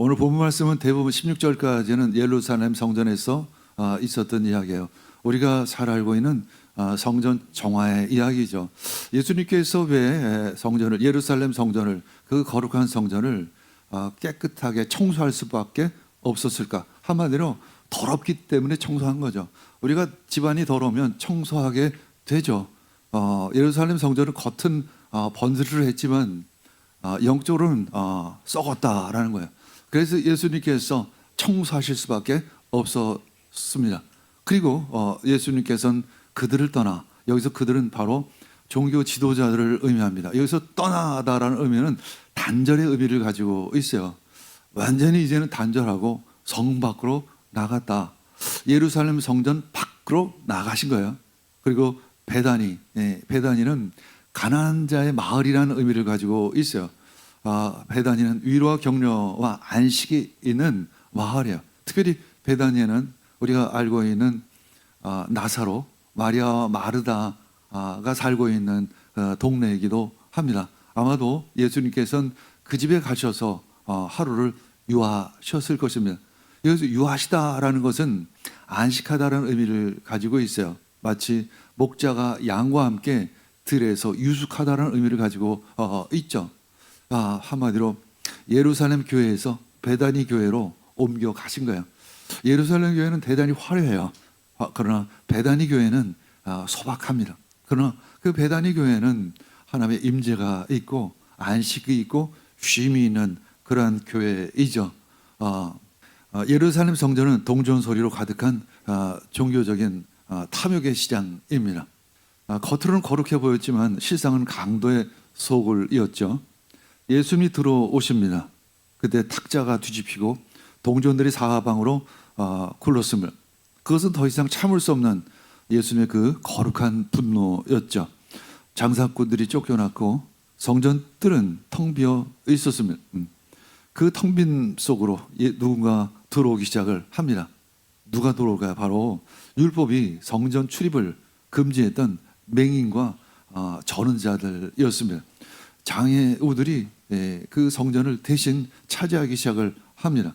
오늘 본문 말씀은 대부분 16절까지는 예루살렘 성전에서 있었던 이야기예요. 우리가 잘 알고 있는 성전 정화의 이야기죠. 예수님께서 왜 성전을, 예루살렘 성전을, 그 거룩한 성전을 깨끗하게 청소할 수밖에 없었을까? 한마디로 더럽기 때문에 청소한 거죠. 우리가 집안이 더러우면 청소하게 되죠. 예루살렘 성전은 겉은 번스를 했지만 영적으로는 썩었다라는 거예요. 그래서 예수님께서 청소하실 수밖에 없었습니다. 그리고 예수님께서는 그들을 떠나, 여기서 그들은 바로 종교 지도자들을 의미합니다. 여기서 떠나다라는 의미는 단절의 의미를 가지고 있어요. 완전히 이제는 단절하고 성 밖으로 나갔다. 예루살렘 성전 밖으로 나가신 거예요. 그리고 베다니, 베다니는 가난한 자의 마을이라는 의미를 가지고 있어요. 베다니는 위로와 격려와 안식이 있는 마을이에요. 특별히 베다니에는 우리가 알고 있는 나사로, 마리아와 마르다가 살고 있는 동네이기도 합니다. 아마도 예수님께서는 그 집에 가셔서 하루를 유하셨을 것입니다. 여기서 유하시다라는 것은 안식하다라는 의미를 가지고 있어요. 마치 목자가 양과 함께 들에서 유숙하다라는 의미를 가지고 있죠. 한마디로 예루살렘 교회에서 베다니 교회로 옮겨 가신 거예요. 예루살렘 교회는 대단히 화려해요. 그러나 베다니 교회는 소박합니다. 그러나 그 베다니 교회는 하나님의 임재가 있고 안식이 있고 쉼이 있는 그러한 교회이죠. 예루살렘 성전은 동전 소리로 가득한 종교적인 탐욕의 시장입니다. 겉으로는 거룩해 보였지만 실상은 강도의 소굴이었죠. 예수님이 들어오십니다. 그때 탁자가 뒤집히고 동전들이 사방으로 굴렀습니다. 그것은 더 이상 참을 수 없는 예수님의 그 거룩한 분노였죠. 장사꾼들이 쫓겨났고 성전들은 텅 비어 있었습니다. 그 텅 빈 속으로 누군가 들어오기 시작을 합니다. 누가 들어올까요? 바로 율법이 성전 출입을 금지했던 맹인과 저는 자들이었습니다. 장애우들이 그 성전을 대신 차지하기 시작을 합니다.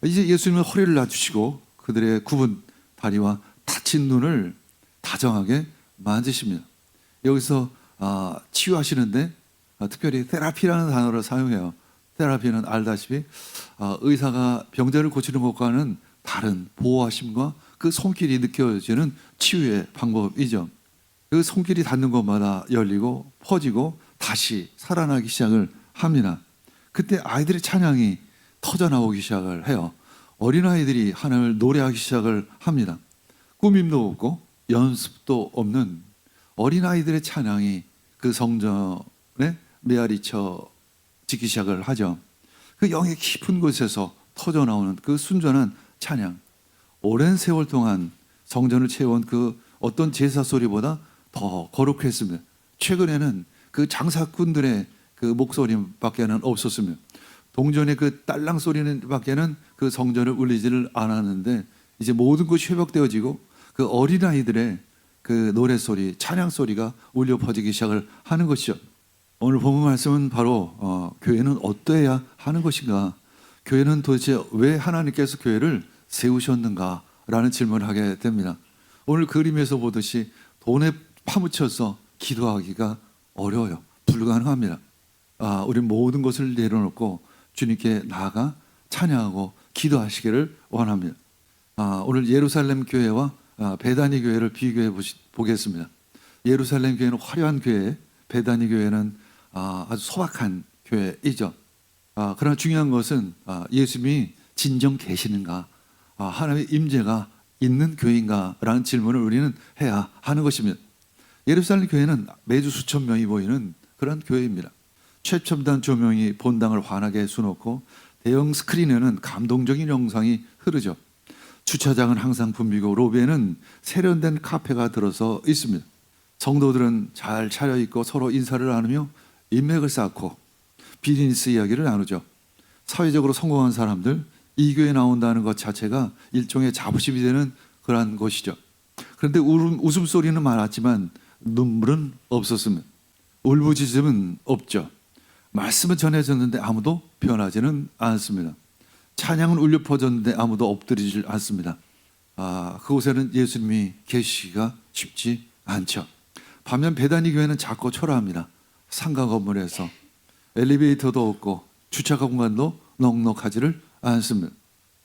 이제 예수님은 허리를 낮추시고 그들의 굽은 다리와 다친 눈을 다정하게 만지십니다. 여기서 치유하시는데 특별히 테라피라는 단어를 사용해요. 테라피는 알다시피 의사가 병자를 고치는 것과는 다른 보호하심과 그 손길이 느껴지는 치유의 방법이죠. 그 손길이 닿는 곳마다 열리고 퍼지고 다시 살아나기 시작을 합니다. 그때 아이들의 찬양이 터져나오기 시작을 해요. 어린아이들이 하나님을 노래하기 시작을 합니다. 꾸밈도 없고 연습도 없는 어린아이들의 찬양이 그 성전에 메아리쳐 지기 시작을 하죠. 그 영의 깊은 곳에서 터져나오는 그 순전한 찬양. 오랜 세월 동안 성전을 채워온 그 어떤 제사 소리보다 더 거룩했습니다. 최근에는 그 장사꾼들의 그 목소리밖에는 없었으며 동전의 그 딸랑 소리는 밖에는 그 성전을 울리지를 않았는데 이제 모든 것이 회복되어지고 그 어린아이들의 그 노래소리, 찬양소리가 울려 퍼지기 시작을 하는 것이죠. 오늘 본문 말씀은 바로 교회는 어떠해야 하는 것인가, 교회는 도대체 왜 하나님께서 교회를 세우셨는가 라는 질문을 하게 됩니다. 오늘 그림에서 보듯이 돈에 파묻혀서 기도하기가 어려워요. 불가능합니다. 우리 모든 것을 내려놓고 주님께 나아가 찬양하고 기도하시기를 원합니다. 오늘 예루살렘 교회와 베다니 교회를 비교해 보겠습니다. 예루살렘 교회는 화려한 교회, 베다니 교회는 아주 소박한 교회이죠. 그러나 중요한 것은 예수님이 진정 계시는가, 하나님의 임재가 있는 교회인가라는 질문을 우리는 해야 하는 것입니다. 예루살렘 교회는 매주 수천 명이 모이는 그런 교회입니다. 최첨단 조명이 본당을 환하게 수놓고 대형 스크린에는 감동적인 영상이 흐르죠. 주차장은 항상 붐비고 로비에는 세련된 카페가 들어서 있습니다. 성도들은 잘 차려입고 서로 인사를 나누며 인맥을 쌓고 비즈니스 이야기를 나누죠. 사회적으로 성공한 사람들, 이 교회에 나온다는 것 자체가 일종의 자부심이 되는 그러한 것이죠. 그런데 웃음소리는 많았지만 눈물은 없었습니다. 울부짖음은 없죠. 말씀은 전해졌는데 아무도 변하지는 않습니다. 찬양은 울려 퍼졌는데 아무도 엎드리질 않습니다. 그곳에는 예수님이 계시기가 쉽지 않죠. 반면 베다니 교회는 작고 초라합니다. 상가 건물에서 엘리베이터도 없고 주차 공간도 넉넉하지를 않습니다.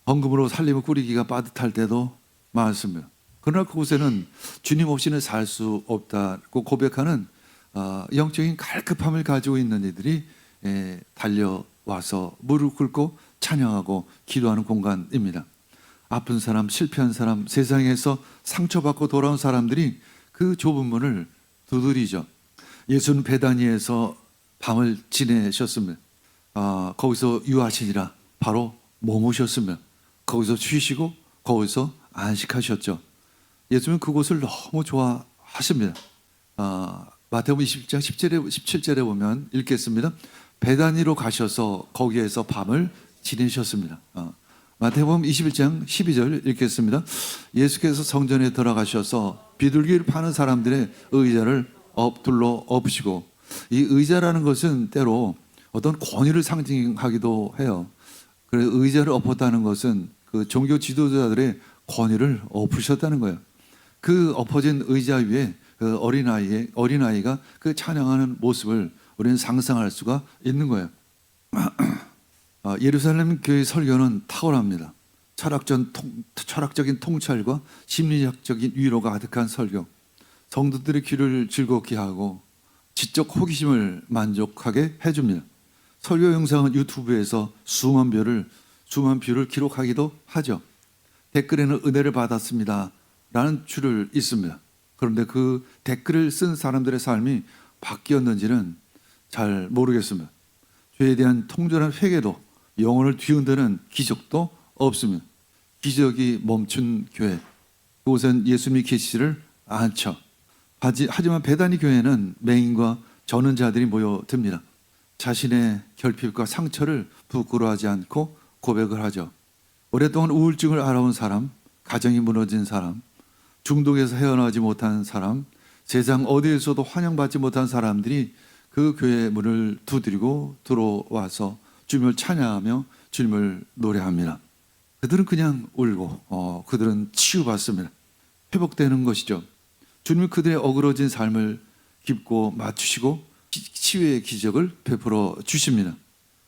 헌금으로 살림을 꾸리기가 빠듯할 때도 많습니다. 그러나 그곳에는 주님 없이는 살 수 없다고 고백하는 영적인 갈급함을 가지고 있는 이들이 달려와서 무릎 꿇고 찬양하고 기도하는 공간입니다. 아픈 사람, 실패한 사람, 세상에서 상처받고 돌아온 사람들이 그 좁은 문을 두드리죠. 예수는 베다니에서 밤을 지내셨으면 거기서 유하시니라 바로 머무셨으면 거기서 쉬시고 거기서 안식하셨죠. 예수님은 그곳을 너무 좋아하십니다. 마태복음 20장 17절에 보면 읽겠습니다. 베다니로 가셔서 거기에서 밤을 지내셨습니다. 마태복음 21장 12절 읽겠습니다. 예수께서 성전에 들어가셔서 비둘기를 파는 사람들의 의자를 둘러 엎으시고, 이 의자라는 것은 때로 어떤 권위를 상징하기도 해요. 그래서 의자를 엎었다는 것은 그 종교 지도자들의 권위를 엎으셨다는 거예요. 그 엎어진 의자 위에 그 어린아이가 그 찬양하는 모습을 우리는 상상할 수가 있는 거예요. 예루살렘 교회 설교는 탁월합니다. 철학적인 통찰과 심리학적인 위로가 가득한 설교, 성도들의 귀를 즐겁게 하고 지적 호기심을 만족하게 해줍니다. 설교 영상은 유튜브에서 수만 뷰를 기록하기도 하죠. 댓글에는 은혜를 받았습니다 라는 줄을 있습니다. 그런데 그 댓글을 쓴 사람들의 삶이 바뀌었는지는 잘 모르겠습니다. 죄에 대한 통절한 회개도 영혼을 뒤흔드는 기적도 없습니다. 기적이 멈춘 교회, 그곳엔 예수님이 계시지를 않죠. 하지만 베다니 교회는 맹인과 저는 자들이 모여듭니다. 자신의 결핍과 상처를 부끄러워하지 않고 고백을 하죠. 오랫동안 우울증을 알아온 사람, 가정이 무너진 사람, 중독에서 헤어나지 못한 사람, 세상 어디에서도 환영받지 못한 사람들이 그 교회 문을 두드리고 들어와서 주님을 찬양하며 주님을 노래합니다. 그들은 그냥 울고 그들은 치유받습니다. 회복되는 것이죠. 주님은 그들의 어그러진 삶을 깊고 맞추시고 치유의 기적을 베풀어 주십니다.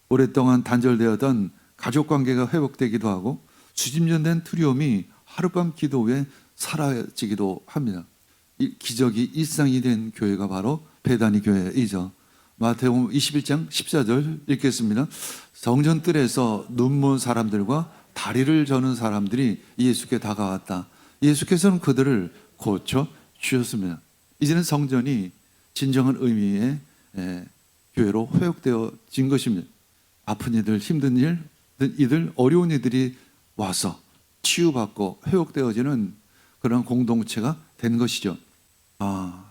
오랫동안 단절되었던 가족관계가 회복되기도 하고 수집년된 두려움이 하룻밤 기도 후에 사라지기도 합니다. 이 기적이 일상이 된 교회가 바로 베다니 교회이죠. 마태복음 21장 14절 읽겠습니다. 성전 뜰에서 눈먼 사람들과 다리를 저는 사람들이 예수께 다가왔다. 예수께서는 그들을 고쳐 주셨습니다. 이제는 성전이 진정한 의미의 교회로 회복되어진 것입니다. 아픈 이들, 힘든 이들, 어려운 이들이 와서 치유받고 회복되어지는 그런 공동체가 된 것이죠.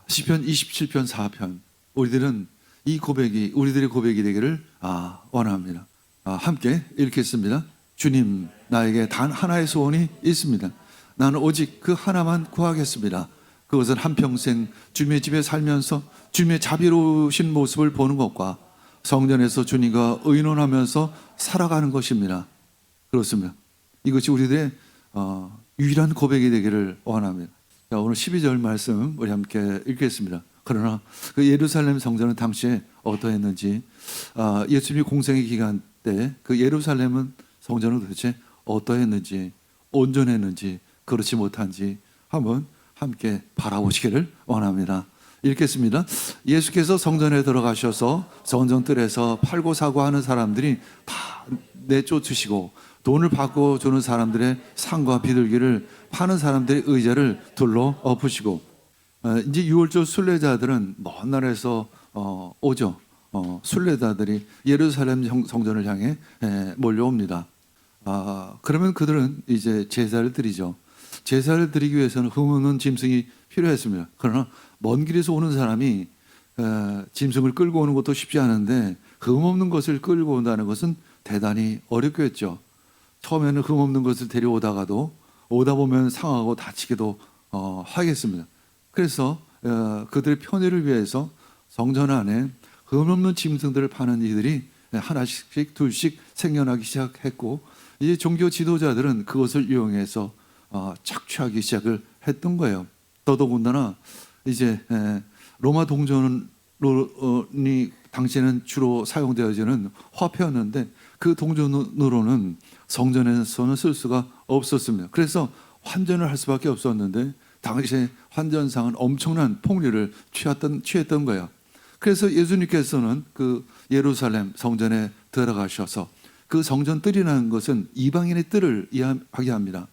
시편 27편 4편, 우리들은 이 고백이 우리들의 고백이 되기를 원합니다. 함께 읽겠습니다. 주님, 나에게 단 하나의 소원이 있습니다. 나는 오직 그 하나만 구하겠습니다. 그것은 한평생 주님의 집에 살면서 주님의 자비로우신 모습을 보는 것과 성전에서 주님과 의논하면서 살아가는 것입니다. 그렇습니다. 이것이 우리들의 유일한 고백이 되기를 원합니다. 자, 오늘 12절 말씀 우리 함께 읽겠습니다. 그러나 그 예루살렘 성전은 당시에 어떠했는지, 예수님이 공생의 기간 때 그 예루살렘은 성전은 도대체 어떠했는지, 온전했는지 그렇지 못한지 한번 함께 바라보시기를 원합니다. 읽겠습니다. 예수께서 성전에 들어가셔서 성전 뜰에서 팔고 사고 하는 사람들이 다 내쫓으시고 돈을 받고 주는 사람들의 상과 비둘기를 파는 사람들의 의자를 둘러 엎으시고, 이제 6월절 순례자들은 먼 나라에서 오죠. 순례자들이 예루살렘 성전을 향해 몰려옵니다. 그러면 그들은 이제 제사를 드리죠. 제사를 드리기 위해서는 흠없는 짐승이 필요했습니다. 그러나 먼 길에서 오는 사람이 짐승을 끌고 오는 것도 쉽지 않은데 흠없는 것을 끌고 온다는 것은 대단히 어렵겠죠. 처음에는 흠없는 것을 데려오다가도 오다 보면 상하고 다치기도 하겠습니다. 그래서 그들의 편의를 위해서 성전 안에 흠없는 짐승들을 파는 이들이 하나씩 둘씩 생겨나기 시작했고, 이제 종교 지도자들은 그것을 이용해서 착취하기 시작을 했던 거예요. 더더군다나 이제 로마 동전이 당시에는 주로 사용되어지는 화폐였는데, 그 동전으로는 성전에서는 쓸 수가 없었습니다. 그래서 환전을 할 수밖에 없었는데, 당시에 환전상은 엄청난 폭리를 취했던 거예요. 그래서 예수님께서는 그 예루살렘 성전에 들어가셔서, 그 성전 뜰이라는 것은 이방인의 뜰을 이해하게 합니다.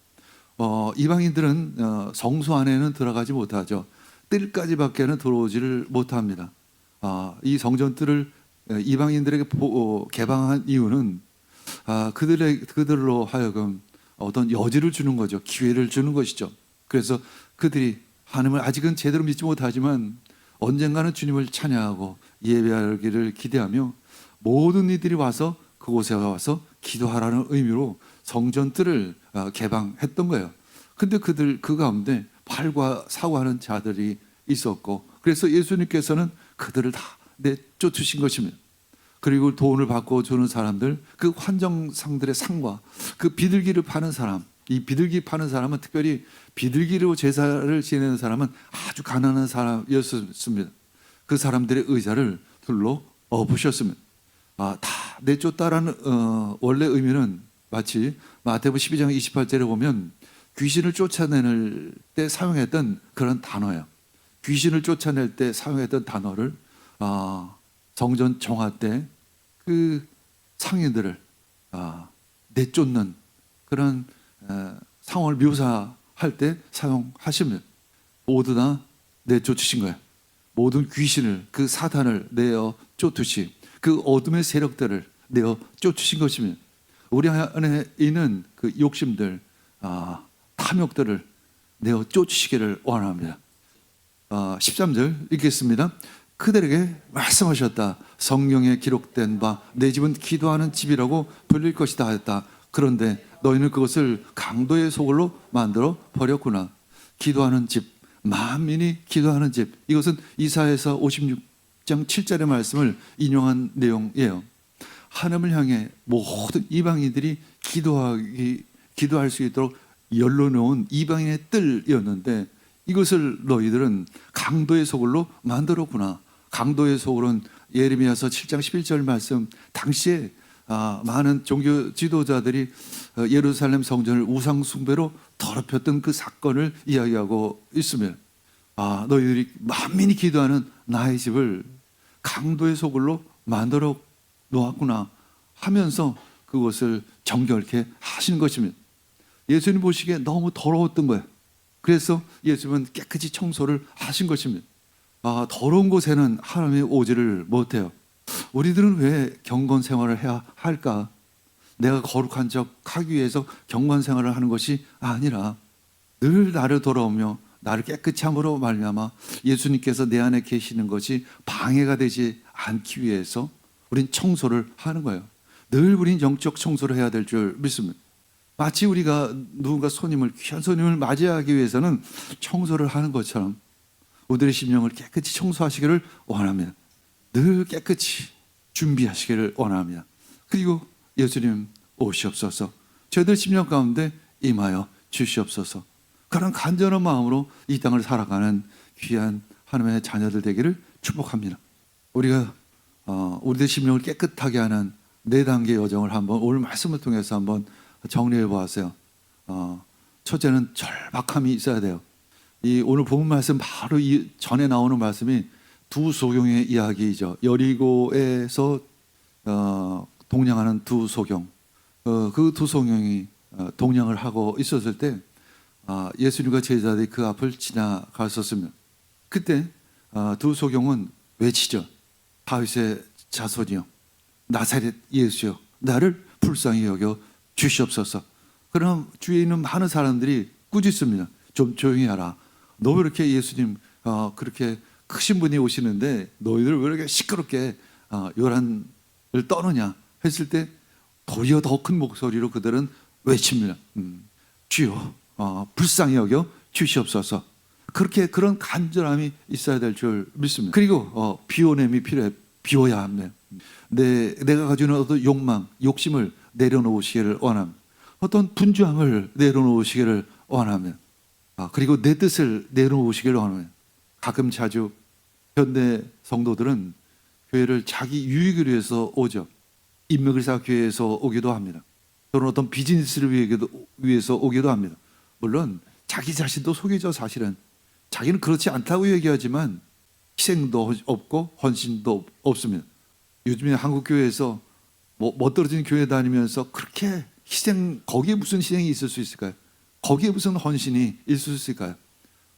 이방인들은 성소 안에는 들어가지 못하죠. 뜰까지밖에는 들어오지를 못합니다. 이 성전 뜰을 이방인들에게 개방한 이유는 그들로 하여금 어떤 여지를 주는 거죠. 기회를 주는 것이죠. 그래서 그들이 하나님을 아직은 제대로 믿지 못하지만 언젠가는 주님을 찬양하고 예배하기를 기대하며 모든 이들이 와서 그곳에 와서 기도하라는 의미로 성전 뜰을 개방했던 거예요. 근데 그 가운데 팔과 사고하는 자들이 있었고, 그래서 예수님께서는 그들을 다 내쫓으신 것입니다. 그리고 돈을 받고 주는 사람들, 그 환정상들의 상과 그 비둘기를 파는 사람, 이 비둘기 파는 사람은 특별히 비둘기로 제사를 지내는 사람은 아주 가난한 사람이었습니다. 그 사람들의 의자를 둘러 엎으셨습니다. 다 내쫓다라는 원래 의미는 마치 마태복음 12장 28절에 보면 귀신을 쫓아낼 때 사용했던 그런 단어예요. 귀신을 쫓아낼 때 사용했던 단어를 성전 정화 때 그 상인들을 내쫓는 그런 상황을 묘사할 때 사용하십니다. 모두 다 내쫓으신 거예요. 모든 귀신을, 그 사탄을 내어 쫓으시, 그 어둠의 세력들을 내어 쫓으신 것입니다. 우리 안에 있는 그 욕심들, 탐욕들을 내어 쫓으시기를 원합니다. 13절 읽겠습니다. 그들에게 말씀하셨다. 성경에 기록된 바 내 집은 기도하는 집이라고 불릴 것이다 하였다. 그런데 너희는 그것을 강도의 소굴로 만들어 버렸구나. 기도하는 집, 만민이 기도하는 집. 이것은 이사야서 56장 7절의 말씀을 인용한 내용이에요. 하나님을 향해 모든 이방인들이 기도할 수 있도록 열어놓은 이방인의 뜰이었는데, 이것을 너희들은 강도의 소굴로 만들었구나. 강도의 소굴은 예레미야서 7장 11절 말씀, 당시에 많은 종교 지도자들이 예루살렘 성전을 우상 숭배로 더럽혔던 그 사건을 이야기하고 있으면, 너희들이 만민이 기도하는 나의 집을 강도의 소굴로 만들어 놓았구나 하면서 그것을 정결케 하시는 것입니다. 예수님 보시기에 너무 더러웠던 거예요. 그래서 예수님은 깨끗이 청소를 하신 것입니다. 더러운 곳에는 하나님이 오지를 못해요. 우리들은 왜 경건 생활을 해야 할까? 내가 거룩한 척 하기 위해서 경건 생활을 하는 것이 아니라 늘 나를 돌아오며 나를 깨끗이 함으로 말미암아 예수님께서 내 안에 계시는 것이 방해가 되지 않기 위해서 우린 청소를 하는 거예요. 늘 우린 영적 청소를 해야 될 줄 믿습니다. 마치 우리가 누군가 귀한 손님을 맞이하기 위해서는 청소를 하는 것처럼 우리의 심령을 깨끗이 청소하시기를 원합니다. 늘 깨끗이 준비하시기를 원합니다. 그리고 예수님 오시옵소서, 저희들 심령 가운데 임하여 주시옵소서. 그런 간절한 마음으로 이 땅을 살아가는 귀한 하나님의 자녀들 되기를 축복합니다. 우리가 우리의 심령을 깨끗하게 하는 4단계 여정을 한번 오늘 말씀을 통해서 한번 정리해 보았어요. 첫째는 절박함이 있어야 돼요. 이 오늘 본문 말씀 바로 이 전에 나오는 말씀이 두 소경의 이야기이죠. 여리고에서 동냥하는 두 소경, 그 두 소경이 동냥을 하고 있었을 때 예수님과 제자들이 그 앞을 지나갔었습니다. 그때 두 소경은 외치죠. 다윗의 자손이여, 나사렛 예수여, 나를 불쌍히 여겨 주시옵소서. 그럼 주위에 있는 많은 사람들이 꾸짖습니다. 좀 조용히 하라. 너 왜 이렇게 예수님 그렇게 크신 분이 오시는데 너희들 왜 이렇게 시끄럽게 요란을 떠느냐 했을 때 도리어 더 큰 목소리로 그들은 외칩니다. 주여, 불쌍히 여겨 주시옵소서. 그런 간절함이 있어야 될 줄 믿습니다. 그리고 비워냄이 필요해. 비워야 합니다. 내가 가지고 있는 어떤 욕망, 욕심을 내려놓으시기를 원합니다. 어떤 분주함을 내려놓으시기를 원하면, 그리고 내 뜻을 내려놓으시기를 원하면, 가끔 자주 현대 성도들은 교회를 자기 유익을 위해서 오죠. 인맥을 쌓아 교회에서 오기도 합니다. 또는 어떤 비즈니스를 위해서 오기도 합니다. 물론 자기 자신도 속이죠. 사실은 자기는 그렇지 않다고 얘기하지만 희생도 없고 헌신도 없습니다. 요즘에 한국 교회에서 멋들어진 교회 다니면서 그렇게 거기에 무슨 희생이 있을 수 있을까요? 거기에 무슨 헌신이 있을 수 있을까요?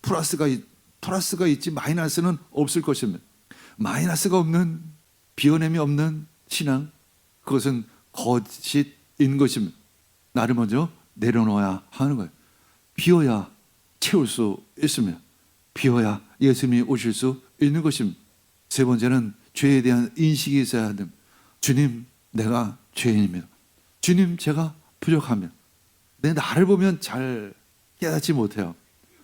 플러스가 있지 마이너스는 없을 것입니다. 마이너스가 없는, 비워냄이 없는 신앙, 그것은 거짓인 것입니다. 나를 먼저 내려놓아야 하는 거예요. 비워야 채울 수 있습니다. 비워야 예수님이 오실 수 있는 것입니다. 세 번째는 죄에 대한 인식이 있어야 합니다. 주님, 내가 죄인입니다. 주님, 제가 부족합니다. 내 나를 보면 잘 깨닫지 못해요.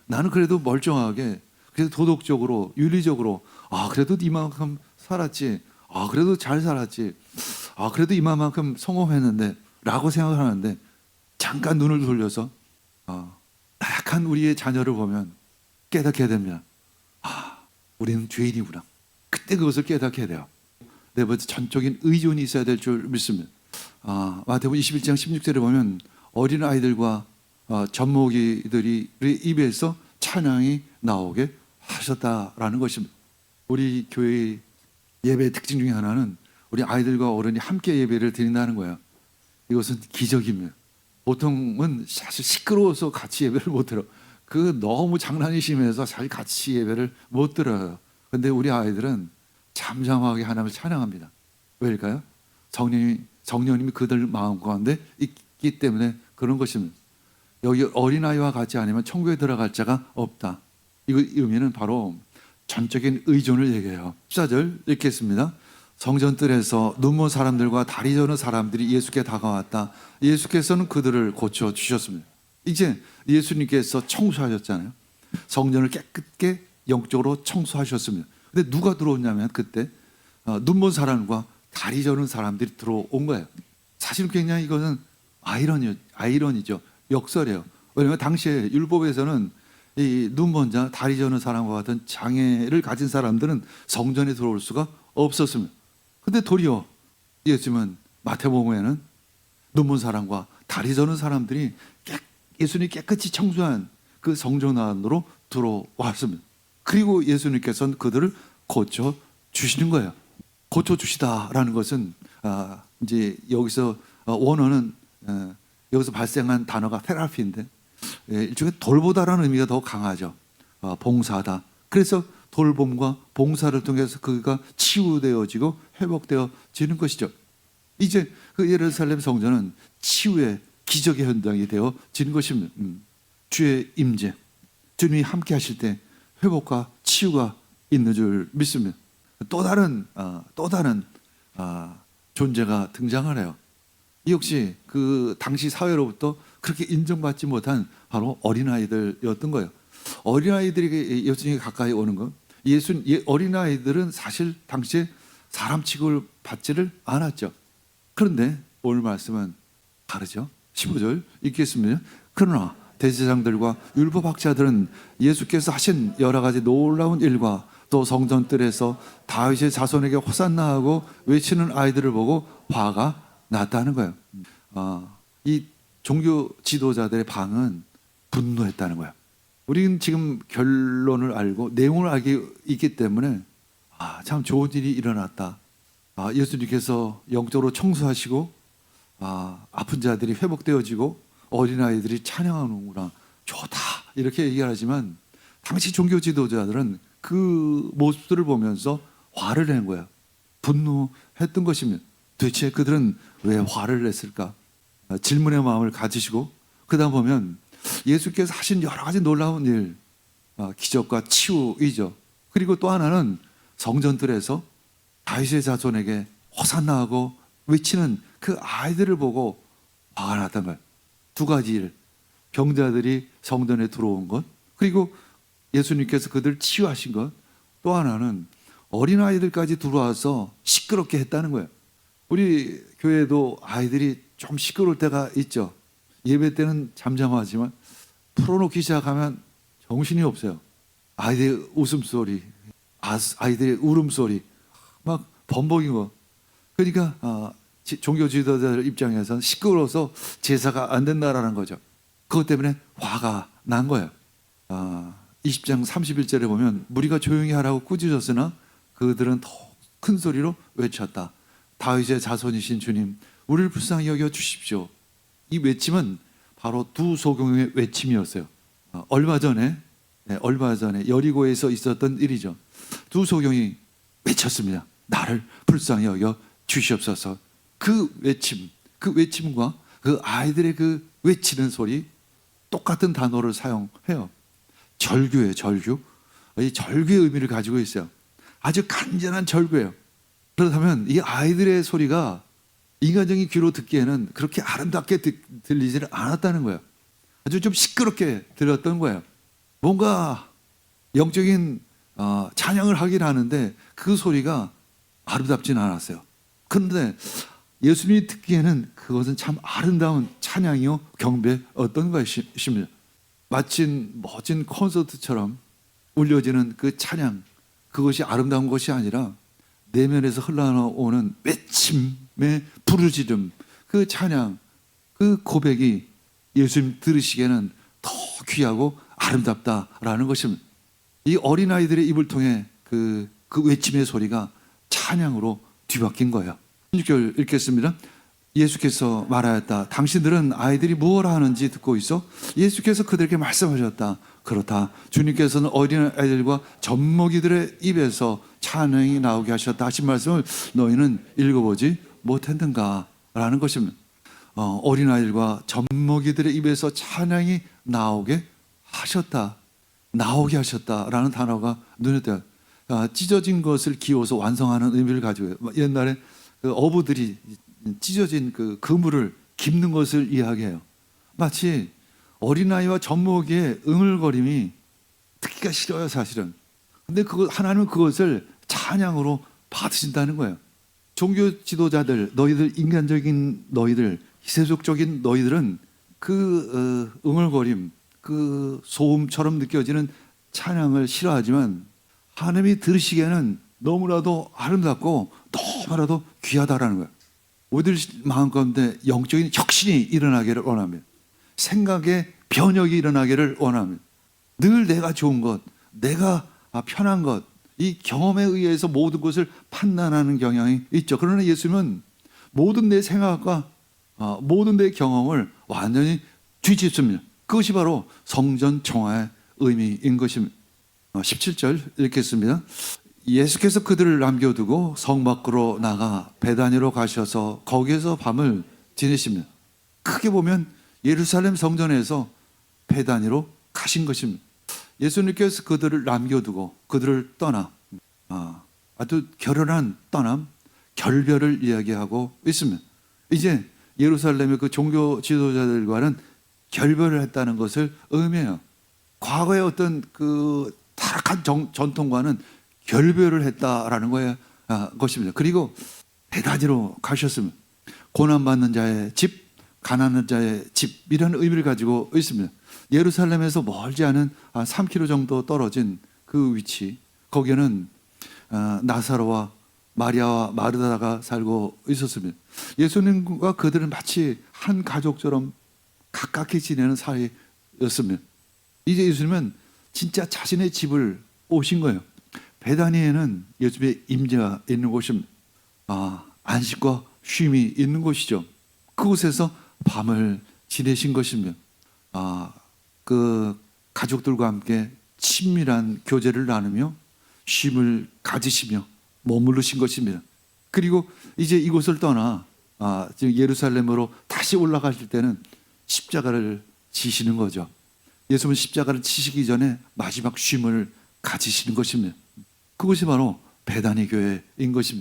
나는 그래도 멀쩡하게, 그래도 도덕적으로, 윤리적으로, 그래도 이만큼 살았지, 그래도 잘 살았지, 그래도 이만큼 성공했는데 라고 생각을 하는데, 잠깐 눈을 돌려서 나약한 우리의 자녀를 보면 깨닫게 됩니다. 우리는 죄인이구나. 그때 그것을 깨닫게 돼요. 네 번째, 전적인 의존이 있어야 될 줄 믿습니다. 마태복음 21장 16절에 보면 어린 아이들과 젖먹이들이 입에서 찬양이 나오게 하셨다라는 것입니다. 우리 교회의 예배의 특징 중에 하나는 우리 아이들과 어른이 함께 예배를 드린다는 거예요. 이것은 기적입니다. 보통은 사실 시끄러워서 같이 예배를 못 들어. 너무 장난이 심해서 사실 같이 예배를 못 들어요. 근데 우리 아이들은 잠잠하게 하나님을 찬양합니다. 왜일까요? 성령님이 그들 마음 가운데 있기 때문에 그런 것입니다. 여기 어린아이와 같이 아니면 천국에 들어갈 자가 없다. 이 의미는 바로 전적인 의존을 얘기해요. 14절 읽겠습니다. 성전뜰에서 눈먼 사람들과 다리 저는 사람들이 예수께 다가왔다. 예수께서는 그들을 고쳐주셨습니다. 이제 예수님께서 청소하셨잖아요. 성전을 깨끗게 영적으로 청소하셨습니다. 근데 누가 들어오냐면 그때 눈먼 사람과 다리 저는 사람들이 들어온 거예요. 사실 굉장히 이거는 아이러니죠. 역설이에요. 왜냐하면 당시에 율법에서는 이 눈먼 자, 다리 저는 사람과 같은 장애를 가진 사람들은 성전에 들어올 수가 없었습니다. 근데 도리어 예수님은 마태복음에는 눈먼 사람과 다리 저는 사람들이 예수님이 깨끗이 청소한 그 성전 안으로 들어왔습니다. 그리고 예수님께서는 그들을 고쳐 주시는 거예요. 고쳐 주시다라는 것은 이제 여기서 원어는 여기서 발생한 단어가 테라피인데 일종의 돌보다라는 의미가 더 강하죠. 봉사다. 그래서 돌봄과 봉사를 통해서 그가 치유되어지고 회복되어지는 것이죠. 이제 그 예루살렘 성전은 치유의 기적의 현장이 되어지는 것입니다. 주의 임재, 주님이 함께 하실 때 회복과 치유가 있는 줄 믿습니다. 또 다른 존재가 등장을 해요. 이 역시 그 당시 사회로부터 그렇게 인정받지 못한 바로 어린아이들이었던 거예요. 어린아이들에게 예수님이 가까이 오는 것, 어린아이들은 사실 당시에 사람 취급을 받지를 않았죠. 그런데 오늘 말씀은 다르죠. 15절 읽겠습니다. 그러나 대제사장들과 율법학자들은 예수께서 하신 여러 가지 놀라운 일과 또 성전뜰에서 다윗의 자손에게 호산나 하고 외치는 아이들을 보고 화가 났다는 거예요. 이 종교 지도자들의 반응은 분노했다는 거예요. 우리는 지금 결론을 알고 내용을 알고 있기 때문에 참 좋은 일이 일어났다. 예수님께서 영적으로 청소하시고 아픈 자들이 회복되어지고 어린아이들이 찬양하는구나. 좋다. 이렇게 얘기를 하지만 당시 종교 지도자들은 그 모습들을 보면서 화를 낸 거예요. 분노했던 것입니다. 도대체 그들은 왜 화를 냈을까? 질문의 마음을 가지시고 그다음 보면 예수께서 하신 여러 가지 놀라운 일, 기적과 치유이죠. 그리고 또 하나는 성전들에서 다윗의 자손에게 호산나 하고 외치는 그 아이들을 보고 화가 났단 말이에요. 두 가지 일, 병자들이 성전에 들어온 것, 그리고 예수님께서 그들을 치유하신 것, 또 하나는 어린아이들까지 들어와서 시끄럽게 했다는 거예요. 우리 교회도 아이들이 좀 시끄러울 때가 있죠. 예배 때는 잠잠하지만 풀어놓기 시작하면 정신이 없어요. 아이들의 웃음소리, 아이들의 울음소리, 막 범벅인 거. 그러니까 종교 지도자들 입장에서는 시끄러워서 제사가 안 된다라는 거죠. 그것 때문에 화가 난 거예요. 20장 31절에 보면 무리가 조용히 하라고 꾸짖었으나 그들은 더 큰 소리로 외쳤다. 다윗의 자손이신 주님, 우리를 불쌍히 여겨 주십시오. 이 외침은 바로 두 소경의 외침이었어요. 얼마 전에 여리고에서 있었던 일이죠. 두 소경이 외쳤습니다. 나를 불쌍히 여겨 주시옵소서. 그 외침과 그 아이들의 그 외치는 소리 똑같은 단어를 사용해요. 절규예요, 절규. 이 절규의 의미를 가지고 있어요. 아주 간절한 절규예요. 그렇다면 이 아이들의 소리가 인간적인 귀로 듣기에는 그렇게 아름답게 들리지는 않았다는 거예요. 아주 좀 시끄럽게 들렸던 거예요. 뭔가 영적인 찬양을 하긴 하는데 그 소리가 아름답지는 않았어요. 그런데 예수님이 듣기에는 그것은 참 아름다운 찬양이요 경배였던 것입니다. 마치 멋진 콘서트처럼 울려지는 그 찬양, 그것이 아름다운 것이 아니라 내면에서 흘러나오는 외침의 부르짖음, 그 찬양, 그 고백이 예수님 들으시기에는 더 귀하고 아름답다라는 것입니다. 이 어린아이들의 입을 통해 그 외침의 소리가 찬양으로 뒤바뀐 거예요. 16절 읽겠습니다. 예수께서 말하였다. 당신들은 아이들이 무엇을 하는지 듣고 있어? 예수께서 그들에게 말씀하셨다. 그렇다. 주님께서는 어린아이들과 젖먹이들의 입에서 찬양이 나오게 하셨다 하신 말씀을 너희는 읽어보지 못했는가? 라는 것입니다. 어린아이들과 젖먹이들의 입에서 찬양이 나오게 하셨다. 나오게 하셨다라는 단어가 눈에 띄어요. 찢어진 것을 기워서 완성하는 의미를 가지고 있어요. 옛날에 그 어부들이 찢어진 그 그물을 깁는 것을 이야기해요. 마치 어린아이와 젖먹이의 응을거림이 듣기가 싫어요, 사실은. 근데 하나님은 그것을 찬양으로 받으신다는 거예요. 종교 지도자들, 너희들, 인간적인 너희들, 세속적인 너희들은 그 응을거림, 그 소음처럼 느껴지는 찬양을 싫어하지만 하나님이 들으시기에는 너무나도 아름답고 너무나도 귀하다라는 거예요. 우리들 마음 가운데 영적인 혁신이 일어나기를 원합니다. 생각의 변혁이 일어나기를 원합니다. 늘 내가 좋은 것, 내가 편한 것, 이 경험에 의해서 모든 것을 판단하는 경향이 있죠. 그러나 예수님은 모든 내 생각과 모든 내 경험을 완전히 뒤집습니다. 그것이 바로 성전 정화의 의미인 것입니다. 17절 읽겠습니다. 예수께서 그들을 남겨두고 성 밖으로 나가 베다니로 가셔서 거기에서 밤을 지내십니다. 크게 보면 예루살렘 성전에서 베다니로 가신 것입니다. 예수님께서 그들을 남겨두고 그들을 떠나 아주 결연한 떠남, 결별을 이야기하고 있습니다. 이제 예루살렘의 그 종교 지도자들과는 결별을 했다는 것을 의미해요. 과거의 어떤 그 타락한 전통과는 결별을 했다라는 것입니다. 그리고 베다니로 가셨습니다. 고난받는 자의 집, 가난한 자의 집, 이런 의미를 가지고 있습니다. 예루살렘에서 멀지 않은 3km 정도 떨어진 그 위치, 거기에는 나사로와 마리아와 마르다가 살고 있었습니다. 예수님과 그들은 마치 한 가족처럼 가깝게 지내는 사이였습니다. 이제 예수님은 진짜 자신의 집을 오신 거예요. 베다니에는 예수님의 임재가 있는 곳입니다. 안식과 쉼이 있는 곳이죠. 그곳에서 밤을 지내신 것입니다. 그 가족들과 함께 친밀한 교제를 나누며 쉼을 가지시며 머무르신 것입니다. 그리고 이제 이곳을 떠나 지금 예루살렘으로 다시 올라가실 때는 십자가를 지시는 거죠. 예수님은 십자가를 치시기 전에 마지막 쉼을 가지시는 것입니다. 그것이 바로 베다니 교회인 것입니다.